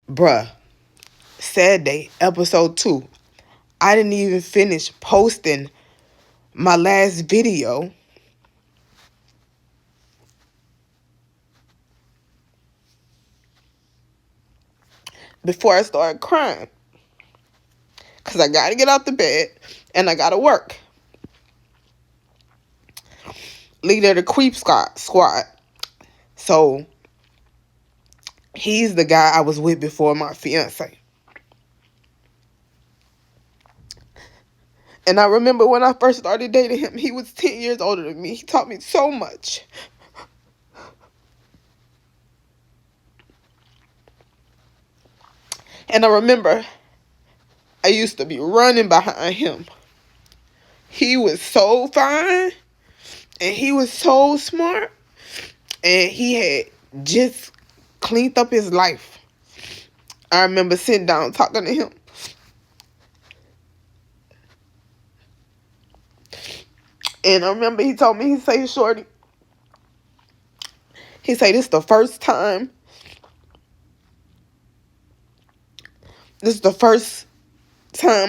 Bruh, sad day, episode 2. I didn't even finish posting my last video before I started crying. Because I got to get out the bed and I got to work. Leader of the Creep Squad. So, he's the guy I was with before my fiance. And I remember when I first started dating him, he was 10 years older than me. He taught me so much. And I remember I used to be running behind him. He was so fine and he was so smart. And he had just cleaned up his life. I remember sitting down talking to him. And I remember he told me, he said, Shorty, he said, this is the first time,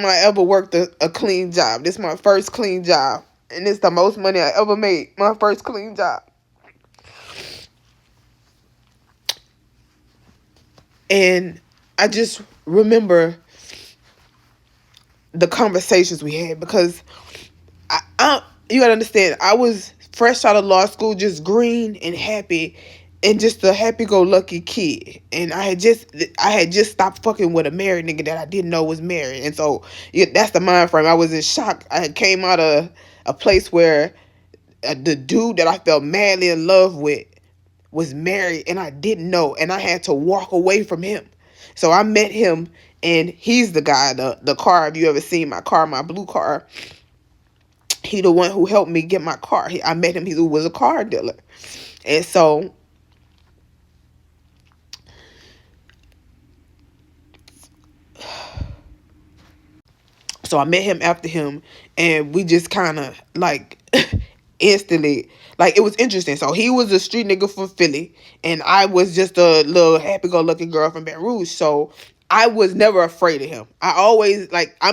I ever worked a clean job. This is my first clean job. And it's the most money I ever made. My first clean job. And I just remember the conversations we had because you gotta understand, I was fresh out of law school, just green and happy, and just a happy-go-lucky kid. And I had just stopped fucking with a married nigga that I didn't know was married. And so that's the mind frame. I was in shock. I had came out of a place where the dude that I felt madly in love with was married, and I didn't know, and I had to walk away from him. So I met him, and he's the guy, the car. If you ever seen my car, my blue car, he the one who helped me get my car. I met him. He was a car dealer. And so I met him after him, and we just kind of like instantly, like, it was interesting. So he was a street nigga from Philly, and I was just a little happy-go-lucky girl from Baton Rouge. So I was never afraid of him. I always, like, I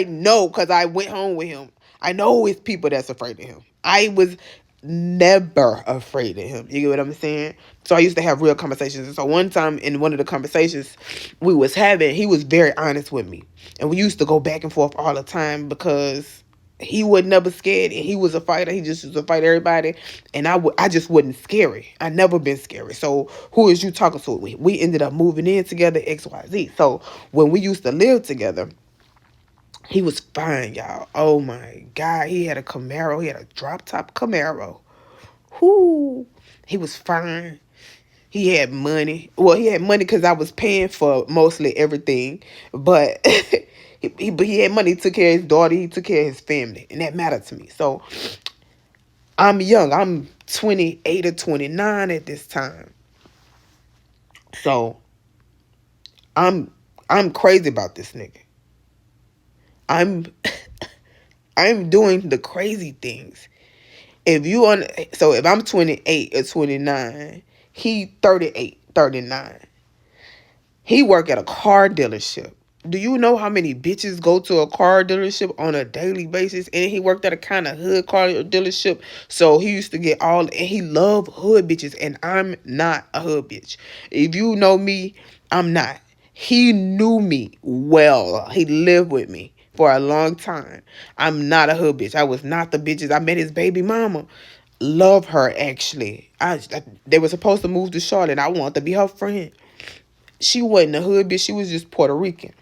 know, because I went home with him. I know it's people that's afraid of him. I was never afraid of him. You get what I'm saying? So I used to have real conversations. And so one time in one of the conversations we was having, he was very honest with me. And we used to go back and forth all the time because he was never scared, and he was a fighter. He just used to fight everybody. And I just wasn't scary. I never been scary. So who is you talking to? We ended up moving in together, XYZ. So when we used to live together, he was fine, y'all. Oh my God. He had a Camaro. He had a drop top Camaro. Whoo. He was fine. He had money. Well, he had money because I was paying for mostly everything. But he had money. He took care of his daughter. He took care of his family. And that mattered to me. So I'm young. I'm 28 or 29 at this time. So I'm crazy about this nigga. I'm I'm doing the crazy things. So if I'm 28 or 29, he 38, 39. He work at a car dealership. Do you know how many bitches go to a car dealership on a daily basis? And he worked at a kind of hood car dealership. So he used to get and he loved hood bitches. And I'm not a hood bitch. If you know me, I'm not. He knew me well. He lived with me for a long time. I'm not a hood bitch. I was not the bitches. I met his baby mama. Love her, actually. They were supposed to move to Charlotte. I wanted to be her friend. She wasn't a hood bitch. She was just Puerto Rican.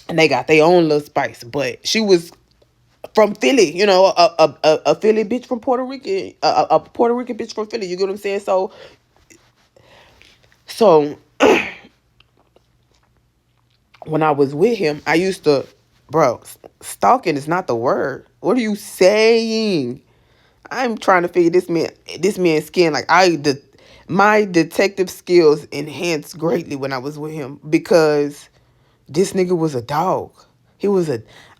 And they got their own little spice. But she was from Philly, a Philly bitch from Puerto Rican, a Puerto Rican bitch from Philly. You get what I'm saying? So when I was with him, I used to, bro, stalking is not the word. What are you saying? I'm trying to figure this man's skin. Like, my detective skills enhanced greatly when I was with him because this nigga was a dog. He was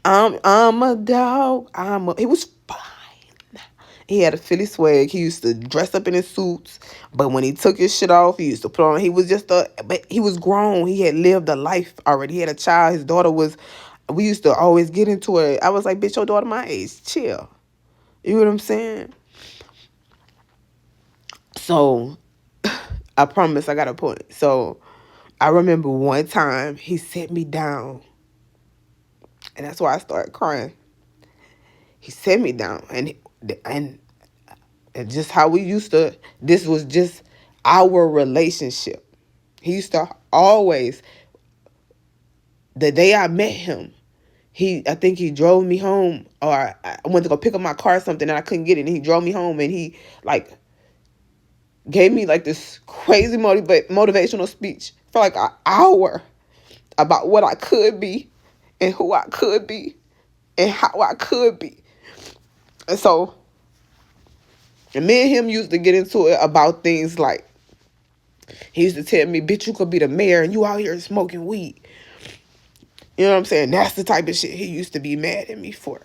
I'm a dog. He was fine. He had a Philly swag. He used to dress up in his suits, but when he took his shit off, he used to put on. He was just but he was grown. He had lived a life already. He had a child. His daughter was. We used to always get into it. I was like, bitch, your daughter my age. Chill. You know what I'm saying? So, I promise I got a point. So, I remember one time he set me down, and that's why I started crying. He set me down, and just how we used to. This was just our relationship. He used to always. The day I met him, I think he drove me home, or I went to go pick up my car or something, and I couldn't get it, and he drove me home, and he like gave me like this crazy motivational speech for like an hour about what I could be and who I could be and how I could be. And so, and me and him used to get into it about things like, he used to tell me, bitch, you could be the mayor and you out here smoking weed. You know what I'm saying? That's the type of shit he used to be mad at me for.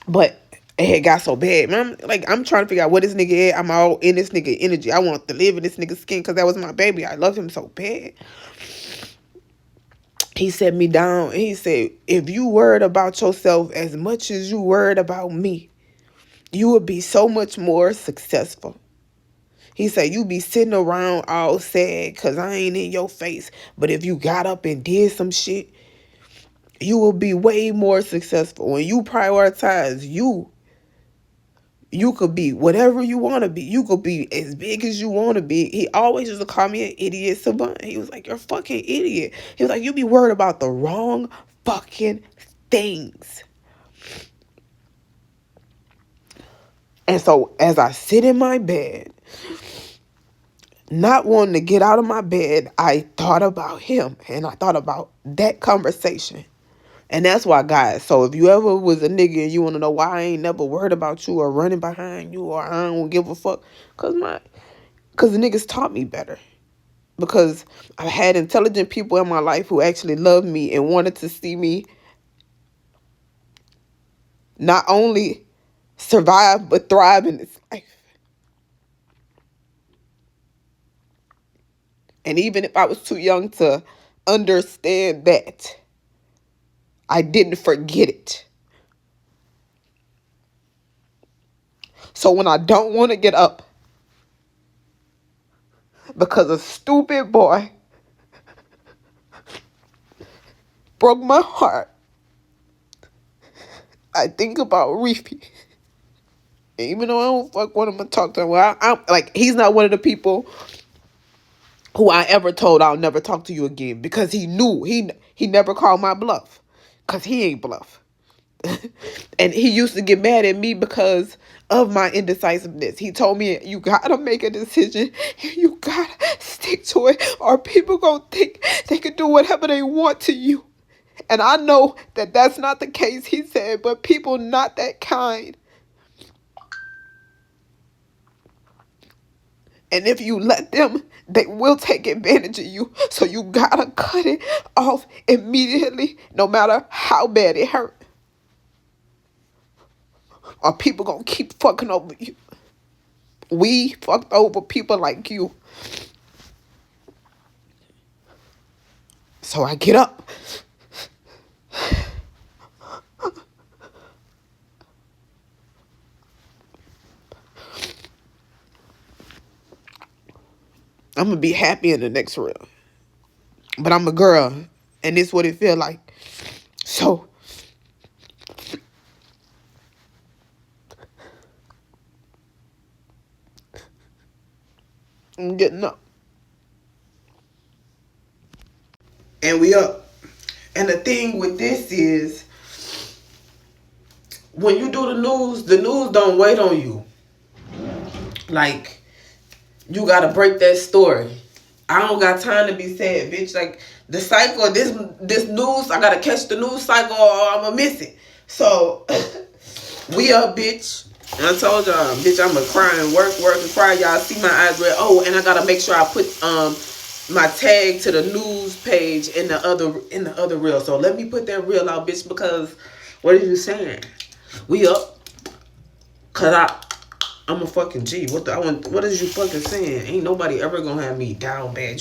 But it had got so bad, man. I'm trying to figure out what this nigga at. I'm all in this nigga energy. I want to live in this nigga's skin because that was my baby. I loved him so bad. He set me down and he said, if you worried about yourself as much as you worried about me, you would be so much more successful. He said, you be sitting around all sad because I ain't in your face. But if you got up and did some shit, you will be way more successful. When you prioritize you could be whatever you want to be. You could be as big as you want to be. He always used to call me an idiot savant. He was like, you're a fucking idiot. He was like, you be worried about the wrong fucking things. And so as I sit in my bed, not wanting to get out of my bed, I thought about him and I thought about that conversation. And that's why, guys, so if you ever was a nigga and you want to know why I ain't never worried about you or running behind you or I don't give a fuck, because the niggas taught me better. Because I've had intelligent people in my life who actually loved me and wanted to see me not only survive but thrive in this life. And even if I was too young to understand that, I didn't forget it. So when I don't want to get up because a stupid boy broke my heart, I think about Reefy. Even though I don't fuck with him and talk to him, well, I'm like, he's not one of the people who I ever told I'll never talk to you again, because he knew he never called my bluff, because he ain't bluff. And he used to get mad at me because of my indecisiveness. He told me, you gotta make a decision and you gotta stick to it, or people gonna think they can do whatever they want to you. And I know that that's not the case, he said, but people not that kind. And if you let them, they will take advantage of you. So you gotta cut it off immediately, no matter how bad it hurt. Or people gonna keep fucking over you. We fucked over people like you. So I get up. I'm gonna be happy in the next reel. But I'm a girl, and this is what it feel like. So I'm getting up. And we up. And the thing with this is, when you do the news don't wait on you. Like, you gotta break that story. I don't got time to be sad, bitch. Like, the cycle, this news, I gotta catch the news cycle or I'm gonna miss it. So, we up, bitch. And I told y'all, bitch, I'm gonna cry and work and cry. Y'all see my eyes red. Oh, and I gotta make sure I put my tag to the news page in the other reel. So let me put that reel out, bitch, because what are you saying? We up. Cause I'm a fucking G. What is you fucking saying? Ain't nobody ever gonna have me down bad.